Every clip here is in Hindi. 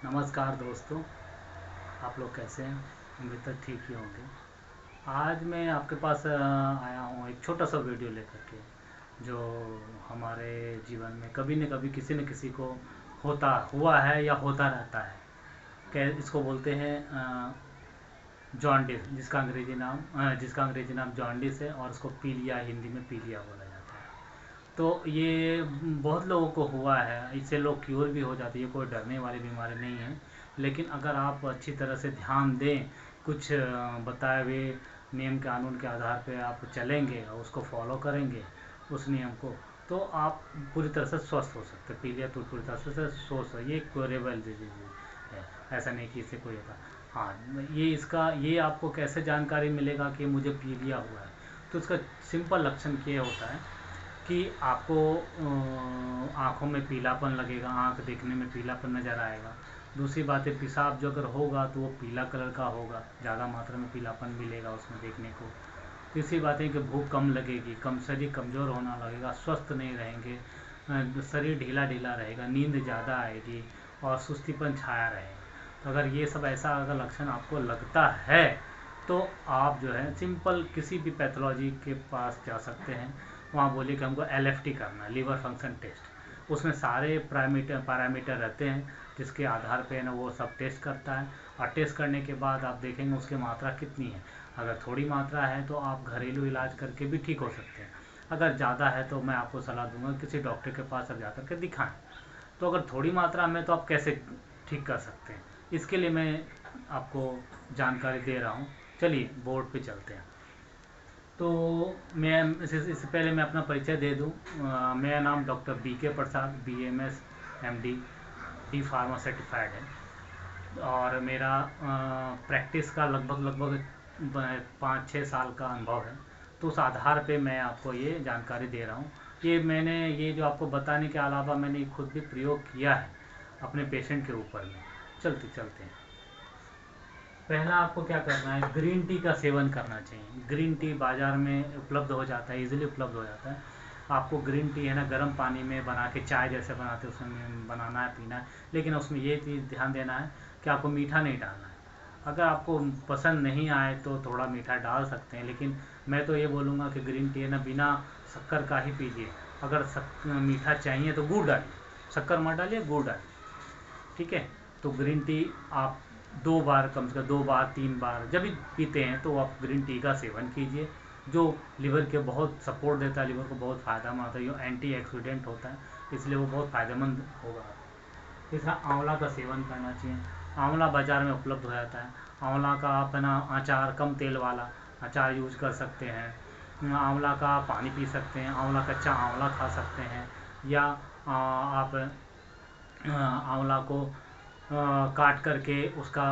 नमस्कार दोस्तों। आप लोग कैसे हैं? उम्मीद तक ठीक ही होंगे। आज मैं आपके पास आया हूँ एक छोटा सा वीडियो लेकर के, जो हमारे जीवन में कभी न कभी किसी न किसी को होता हुआ है या होता रहता है। इसको बोलते हैं जॉन्डिस, जिसका अंग्रेजी नाम जॉन्डिस है, और उसको पीलिया, हिंदी में पीलिया बोला जाता है। तो ये बहुत लोगों को हुआ है, इससे लोग क्योर भी हो जाती है, कोई डरने वाली बीमारी नहीं है। लेकिन अगर आप अच्छी तरह से ध्यान दें, कुछ बताए हुए नियम कानून के आधार पे आप चलेंगे और उसको फॉलो करेंगे, उस नियम को, तो आप पूरी तरह से स्वस्थ हो सकते हैं। पीलिया तो पूरी तरह से स्वस्थ है, ये क्योरेबल डिजीज है, ऐसा नहीं कि इससे कोई होता। हाँ, ये आपको कैसे जानकारी मिलेगा कि मुझे पीलिया हुआ है? तो इसका सिंपल लक्षण क्या होता है कि आपको आँखों में पीलापन लगेगा, आँख देखने में पीलापन नज़र आएगा। दूसरी बात है, पेशाब जो अगर होगा तो वो पीला कलर का होगा, ज़्यादा मात्रा में पीलापन मिलेगा उसमें देखने को। तीसरी बात है कि भूख कम लगेगी, शरीर कमज़ोर होना लगेगा, स्वस्थ नहीं रहेंगे, शरीर ढीला ढीला रहेगा, नींद ज़्यादा आएगी और सुस्तीपन छाया रहेगा। तो अगर ये सब ऐसा अगर लक्षण आपको लगता है, तो आप जो है सिंपल किसी भी पैथोलॉजी के पास जा सकते हैं। वहाँ बोलिए कि हमको एलएफटी करना है, लीवर फंक्शन टेस्ट। उसमें सारे पैरामीटर रहते हैं, जिसके आधार पे ना वो सब टेस्ट करता है। और टेस्ट करने के बाद आप देखेंगे उसकी मात्रा कितनी है। अगर थोड़ी मात्रा है तो आप घरेलू इलाज करके भी ठीक हो सकते हैं। अगर ज़्यादा है तो मैं आपको सलाह दूंगा किसी डॉक्टर के पास अब जा कर के दिखाएं। तो अगर थोड़ी मात्रा में तो आप कैसे ठीक कर सकते हैं, इसके लिए मैं आपको जानकारी दे रहा हूँ। चलिए बोर्ड पे चलते हैं। तो मैं इससे पहले मैं अपना परिचय दे दूं। मेरा नाम डॉक्टर BK प्रसाद, BMS MD, D pharma certified है। और मेरा प्रैक्टिस का लगभग 5-6 साल का अनुभव है। तो उस आधार पे मैं आपको ये जानकारी दे रहा हूँ। ये जो आपको बताने के अलावा मैंने खुद भी प्रयोग किया है अपने पेशेंट के ऊपर में। चलते चलते हैं। पहला आपको क्या करना है, ग्रीन टी का सेवन करना चाहिए। ग्रीन टी बाज़ार में उपलब्ध हो जाता है, इजीली उपलब्ध हो जाता है। आपको ग्रीन टी है ना, गर्म पानी में बना के चाय जैसे बनाते हैं उसमें बनाना है, पीना है। लेकिन उसमें ये चीज़ ध्यान देना है कि आपको मीठा नहीं डालना है। अगर आपको पसंद नहीं आए तो थोड़ा मीठा डाल सकते हैं, लेकिन मैं तो ये बोलूँगा कि ग्रीन टी है ना, बिना शक्कर का ही पीजिए। अगर मीठा चाहिए तो गुड़ डालिए, शक्कर मत डालिए, गुड़ डालिए, ठीक है। तो ग्रीन टी आप 2 बार, कम से कम 2 बार 3 बार जब भी पीते हैं तो आप ग्रीन टी का सेवन कीजिए, जो लिवर के बहुत सपोर्ट देता है, लिवर को बहुत फ़ायदेमंद होता है। ये एंटीऑक्सीडेंट होता है, इसलिए वो बहुत फ़ायदेमंद होगा। तीसरा, आंवला का सेवन करना चाहिए। आंवला बाज़ार में उपलब्ध हो जाता है। आंवला का आप है ना अचार, कम तेल वाला अचार यूज कर सकते हैं। आंवला का पानी पी सकते हैं, आंवला कच्चा आंवला खा सकते हैं, या आप आंवला को काट करके उसका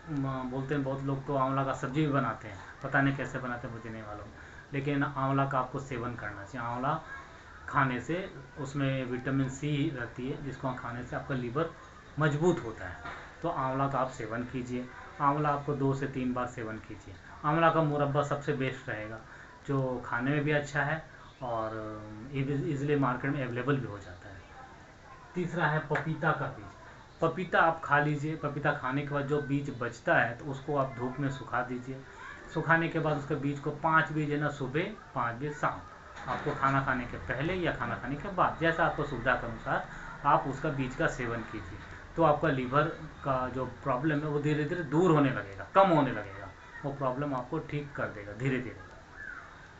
बोलते हैं, बहुत लोग तो आंवला का सब्जी भी बनाते हैं, पता नहीं कैसे बनाते हैं, मुझे नहीं मालूम। लेकिन आंवला का आपको सेवन करना चाहिए। आंवला खाने से उसमें विटामिन C रहती है, जिसको खाने से आपका लीवर मजबूत होता है। तो आंवला का आप सेवन कीजिए। आंवला आपको 2 से 3 बार सेवन कीजिए। आंवला का मुरब्बा सबसे बेस्ट रहेगा, जो खाने में भी अच्छा है और इजीली मार्केट में अवेलेबल भी हो जाता है। तीसरा है पपीता का बीज। पपीता आप खा लीजिए। पपीता खाने के बाद जो बीज बचता है तो उसको आप धूप में सुखा दीजिए। सुखाने के बाद उसके बीज को 5 बीज है ना, सुबह 5 बीज शाम, आपको खाना खाने के पहले या खाना खाने के बाद, जैसा आपको सुविधा के अनुसार आप उसका बीज का सेवन कीजिए। तो आपका लीवर का जो प्रॉब्लम है वो धीरे धीरे दूर होने लगेगा, कम होने लगेगा। वो प्रॉब्लम आपको ठीक कर देगा धीरे धीरे।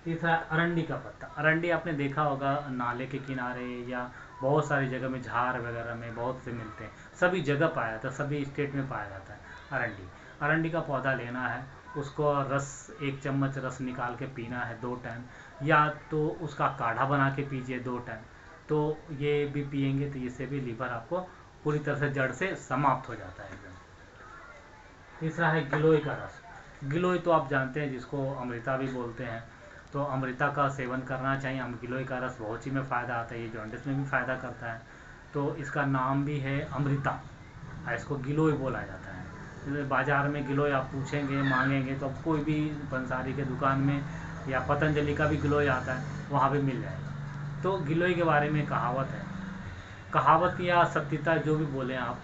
तीसरा, अरंडी का पत्ता। अरंडी आपने देखा होगा नाले के किनारे या बहुत सारी जगह में, झाड़ वगैरह में बहुत से मिलते हैं, सभी जगह पाया जाता है, सभी स्टेट में पाया जाता है अरंडी। अरंडी का पौधा लेना है, उसको रस 1 चम्मच रस निकाल के पीना है 2 टाइम, या तो उसका काढ़ा बना के पीजिए 2 टाइम। तो ये भी पियेंगे तो इससे भी लीवर आपको पूरी तरह से जड़ से समाप्त हो जाता है एकदम। तीसरा है गिलोय का रस। गिलोय तो आप जानते हैं, जिसको अमृता भी बोलते हैं। तो अमृता का सेवन करना चाहिए। गिलोय का रस बहुत चीज़ में फ़ायदा आता है, ये जॉन्डिस में भी फ़ायदा करता है। तो इसका नाम भी है अमृता, इसको गिलोय बोला जाता है। जैसे बाज़ार में गिलोय आप पूछेंगे, मांगेंगे तो कोई भी पंसारी के दुकान में या पतंजलि का भी गिलोय आता है, वहाँ भी मिल जाएगा। तो गिलोय के बारे में कहावत है, कहावत या सत्यता जो भी बोलें आप,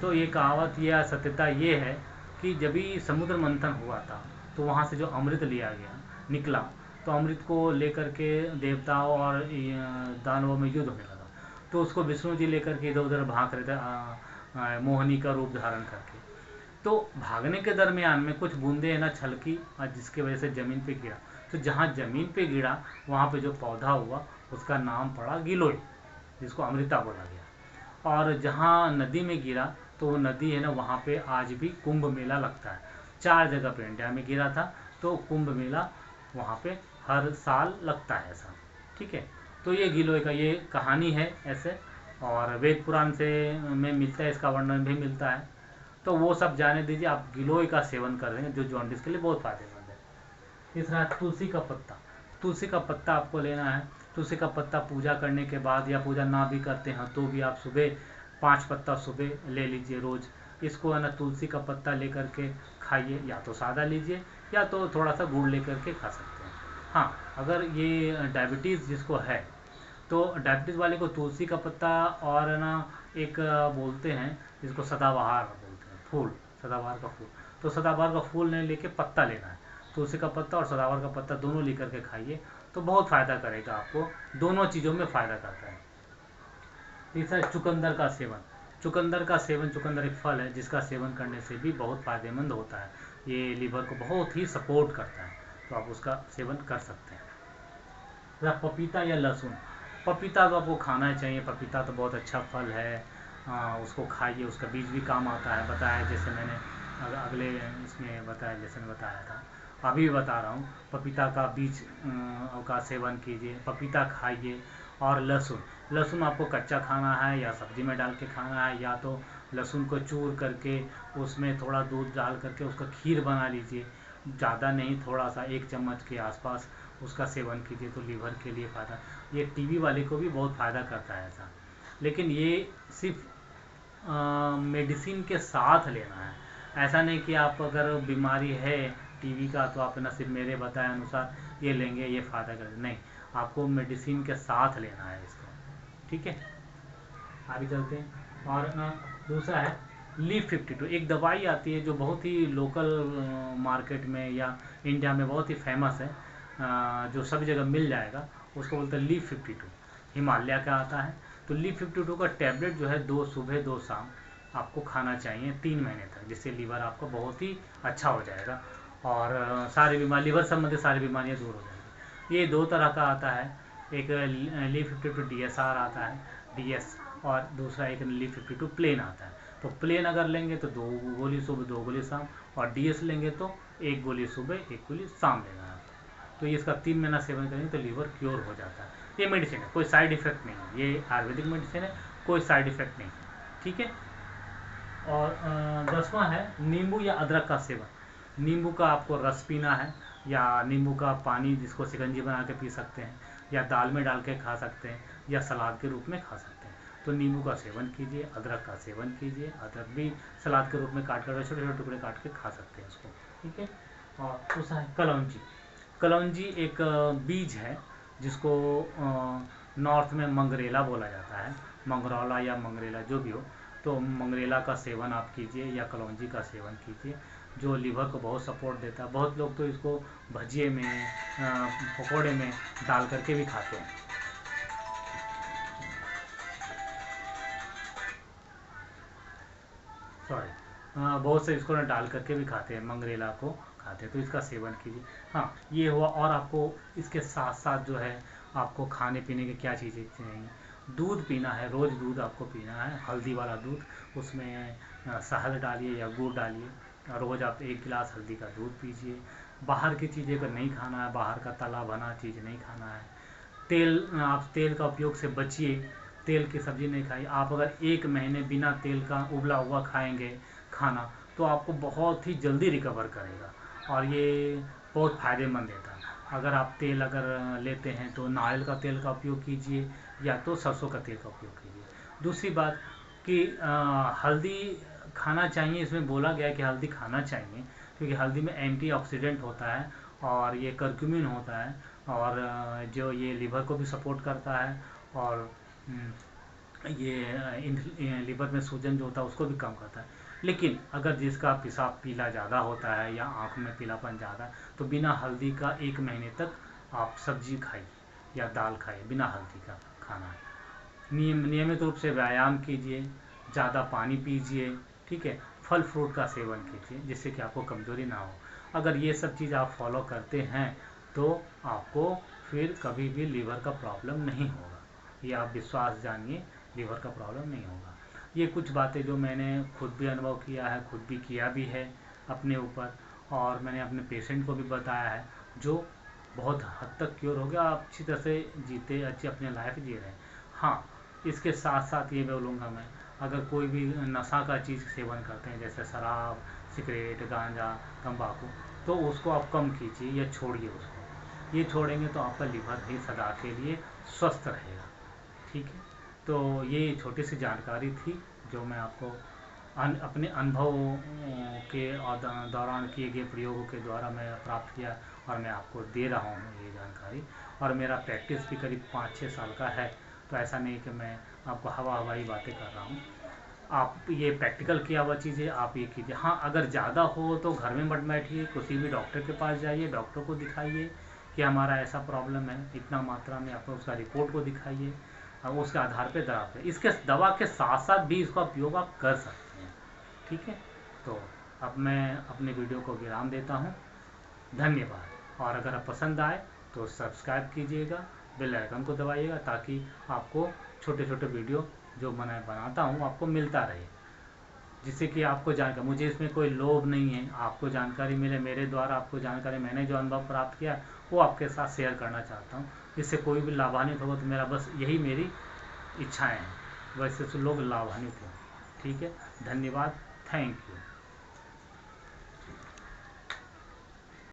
तो ये कहावत या सत्यता ये है कि जब भी समुद्र मंथन हुआ था तो वहाँ से जो अमृत लिया गया निकला, तो अमृत को लेकर के देवताओं और दानवों में युद्ध होने लगा। तो उसको विष्णु जी लेकर के इधर उधर भाग रहे थे मोहिनी का रूप धारण करके। तो भागने के दरमियान में कुछ बूंदे ना छलकी और जिसकी वजह से ज़मीन पे गिरा। तो जहाँ ज़मीन पे गिरा वहाँ पे जो पौधा हुआ उसका नाम पड़ा गिलोय, जिसको अमृता बोला गया। और जहाँ नदी में गिरा तो वो नदी है ना, वहाँ पे आज भी कुंभ मेला लगता है। 4 जगह पे इंडिया में गिरा था, तो कुंभ मेला वहाँ पे हर साल लगता है ऐसा। ठीक है, तो ये गिलोय का ये कहानी है ऐसे, और वेद पुराण से में मिलता है, इसका वर्णन भी मिलता है। तो वो सब जाने दीजिए, आप गिलोय का सेवन कर रहे हैं जो जॉन्डिस के लिए बहुत फायदेमंद है। तीसरा है तुलसी का पत्ता। तुलसी का पत्ता आपको लेना है। तुलसी का पत्ता पूजा करने के बाद, या पूजा ना भी करते हैं तो भी आप सुबह 5 पत्ता सुबह ले लीजिए रोज़। इसको है ना तुलसी का पत्ता लेकर के खाइए, या तो सादा लीजिए या तो थोड़ा सा गुड़ लेकर के खा सकते हैं। हाँ, अगर ये डायबिटीज़ जिसको है तो डायबिटीज़ वाले को तुलसी का पत्ता और है ना एक बोलते हैं जिसको सदाबहार बोलते हैं फूल, सदाबहार का फूल। तो सदाबहार का फूल नहीं लेके पत्ता लेना है। तुलसी का पत्ता और सदाबहार का पत्ता दोनों लेकर के खाइए तो बहुत फ़ायदा करेगा आपको, दोनों चीज़ों में फ़ायदा करता है। तीसरा है चुकंदर का सेवन। चुकंदर का सेवन, चुकंदर एक फल है जिसका सेवन करने से भी बहुत फ़ायदेमंद होता है। ये लीवर को बहुत ही सपोर्ट करता है, तो आप उसका सेवन कर सकते हैं। पपीता या लहसुन। पपीता तो आपको खाना ही चाहिए, पपीता तो बहुत अच्छा फल है। उसको खाइए, उसका बीज भी काम आता है, बताया जैसे मैंने अगले इसमें बताया, जैसे मैं बताया था अभी भी बता रहा हूँ। पपीता का बीज का सेवन कीजिए, पपीता खाइए। और लहसुन, लहसुन आपको कच्चा खाना है या सब्जी में डाल के खाना है, या तो लहसुन को चूर करके उसमें थोड़ा दूध डाल करके उसका खीर बना लीजिए। ज़्यादा नहीं, थोड़ा सा 1 चम्मच के आसपास उसका सेवन कीजिए तो लीवर के लिए फ़ायदा। ये टीबी वाले को भी बहुत फ़ायदा करता है ऐसा, लेकिन ये सिर्फ मेडिसिन के साथ लेना है। ऐसा नहीं कि आप अगर बीमारी है टीबी का तो आप ना सिर्फ मेरे बताए अनुसार ये लेंगे ये फ़ायदा कर, नहीं, आपको मेडिसिन के साथ लेना है इसको। ठीक है, आगे चलते हैं। और दूसरा है लीफ 52। एक दवाई आती है जो बहुत ही लोकल मार्केट में या इंडिया में बहुत ही फेमस है, जो सभी जगह मिल जाएगा। उसको बोलते हैं लीफ 52, हिमालय का आता है। तो लीफ 52 का टैबलेट जो है 2 सुबह 2 शाम आपको खाना चाहिए 3 महीने तक, जिससे लीवर आपका बहुत ही अच्छा हो जाएगा और सारी बीमारी, लीवर संबंधित सारी बीमारियाँ दूर हो जाएंगी। ये 2 तरह का आता है, एक लीफ 52 DSR आता है, DS, और दूसरा एक लीफ 52 प्लेन आता है। तो प्लेन अगर लेंगे तो 2 गोली सुबह 2 गोली शाम, और DS लेंगे तो 1 गोली सुबह 1 गोली शाम लेना है। तो ये इसका 3 महीना सेवन करेंगे तो लीवर क्योर हो जाता है। ये मेडिसिन है, कोई साइड इफेक्ट नहीं है, ये आयुर्वेदिक मेडिसिन है, कोई साइड इफेक्ट नहीं है। ठीक है। और 10वां है नींबू या अदरक का सेवन। नींबू का आपको रस पीना है, या नींबू का पानी जिसको शिकंजी बना के पी सकते हैं, या दाल में डाल के खा सकते हैं, या सलाद के रूप में खा सकते हैं। तो नींबू का सेवन कीजिए, अदरक का सेवन कीजिए। अदरक भी सलाद के रूप में काट कर छोटे छोटे टुकड़े काट के खा सकते हैं उसको। ठीक है। और दूसरा है कलौंजी। कलौंजी एक बीज है जिसको नॉर्थ में मंगरेला बोला जाता है, मंगरौला या मंगरेला जो भी हो। तो मंगरेला का सेवन आप कीजिए या कलौंजी का सेवन कीजिए, जो लीवर को बहुत सपोर्ट देता है। बहुत लोग तो इसको भजिए में, पकौड़े में डाल करके भी खाते हैं। सॉरी, बहुत से इसको ना डाल करके भी खाते हैं, मंगरेला को खाते हैं, तो इसका सेवन कीजिए। हाँ, ये हुआ। और आपको इसके साथ साथ जो है आपको खाने पीने की क्या चीज़ें चाहिए, दूध पीना है, रोज़ दूध आपको पीना है, हल्दी वाला दूध। उसमें शहद डालिए या गुड़ डालिए, रोज़ आप 1 गिलास हल्दी का दूध पीजिए। बाहर की चीज़ें को नहीं खाना है, बाहर का तला भना चीज़ नहीं खाना है। तेल, आप तेल का उपयोग से बचिए, तेल की सब्ज़ी नहीं खाइए। आप अगर 1 महीने बिना तेल का उबला हुआ खाएंगे खाना तो आपको बहुत ही जल्दी रिकवर करेगा, और ये बहुत फ़ायदेमंद देता है। अगर आप तेल अगर लेते हैं तो नारियल का तेल का उपयोग कीजिए, या तो सरसों का तेल का उपयोग कीजिए। दूसरी बात कि हल्दी खाना चाहिए, इसमें बोला गया है कि हल्दी खाना चाहिए क्योंकि हल्दी में एंटीऑक्सीडेंट होता है और ये करक्यूमिन होता है, और जो ये लीवर को भी सपोर्ट करता है, और ये लीवर में सूजन जो होता है उसको भी कम करता है। लेकिन अगर जिसका पेशाब पीला ज़्यादा होता है या आँख में पीलापन ज़्यादा, तो बिना हल्दी का 1 महीने तक आप सब्जी खाइए या दाल खाइए, बिना हल्दी का खाना है। नियमित रूप से व्यायाम कीजिए, ज़्यादा पानी पीजिए, ठीक है। फल फ्रूट का सेवन कीजिए जिससे कि आपको कमजोरी ना हो। अगर ये सब चीज़ आप फॉलो करते हैं तो आपको फिर कभी भी लीवर का प्रॉब्लम नहीं होगा। ये आप विश्वास जानिए, लीवर का प्रॉब्लम नहीं होगा। ये कुछ बातें जो मैंने खुद भी अनुभव किया है, खुद भी किया भी है अपने ऊपर, और मैंने अपने पेशेंट को भी बताया है, जो बहुत हद तक क्योर हो गया, आप अच्छी तरह से जीते, अच्छी अपनी लाइफ जी रहे हैं। हाँ, इसके साथ साथ ये बोलूँगा मैं, अगर कोई भी नशा का चीज़ सेवन करते हैं जैसे शराब, सिगरेट, गांजा, तंबाकू, तो उसको आप कम कीजिए या छोड़िए उसको। ये छोड़ेंगे तो आपका लीवर भी सदा के लिए स्वस्थ रहेगा, ठीक है। तो ये छोटी सी जानकारी थी जो मैं आपको अपने अनुभव के दौरान किए गए प्रयोगों के द्वारा मैं प्राप्त किया, और मैं आपको दे रहा हूँ ये जानकारी। और मेरा प्रैक्टिस भी करीब 5-6 साल का है, तो ऐसा नहीं कि मैं आपको हवाई बातें कर रहा हूँ। आप ये प्रैक्टिकल किया हुआ चीज़ें आप ये कीजिए। हाँ, अगर ज़्यादा हो तो घर में मत बैठिए, किसी भी डॉक्टर के पास जाइए, डॉक्टर को दिखाइए कि हमारा ऐसा प्रॉब्लम है, इतना मात्रा में आप उसका रिपोर्ट को दिखाइए, उसके आधार पे दवा पे, इसके दवा के साथ साथ भी इसका उपयोग आप कर सकते हैं, ठीक है। तो अब मैं अपने वीडियो को विराम देता हूँ। धन्यवाद। और अगर आप पसंद आए तो सब्सक्राइब कीजिएगा, बेल आइकन को दबाइएगा, ताकि आपको छोटे छोटे वीडियो जो मैं बनाता हूँ आपको मिलता रहे, जिससे कि आपको जानकारी, मुझे इसमें कोई लोभ नहीं है, आपको जानकारी मिले, मेरे द्वारा आपको जानकारी, मैंने जो अनुभव प्राप्त किया वो आपके साथ शेयर करना चाहता हूँ, जिससे कोई भी लाभान्वित होगा तो मेरा बस यही मेरी इच्छाएं हैं, वैसे तो लोग लाभान्वित हों, ठीक है। धन्यवाद, थैंक यू।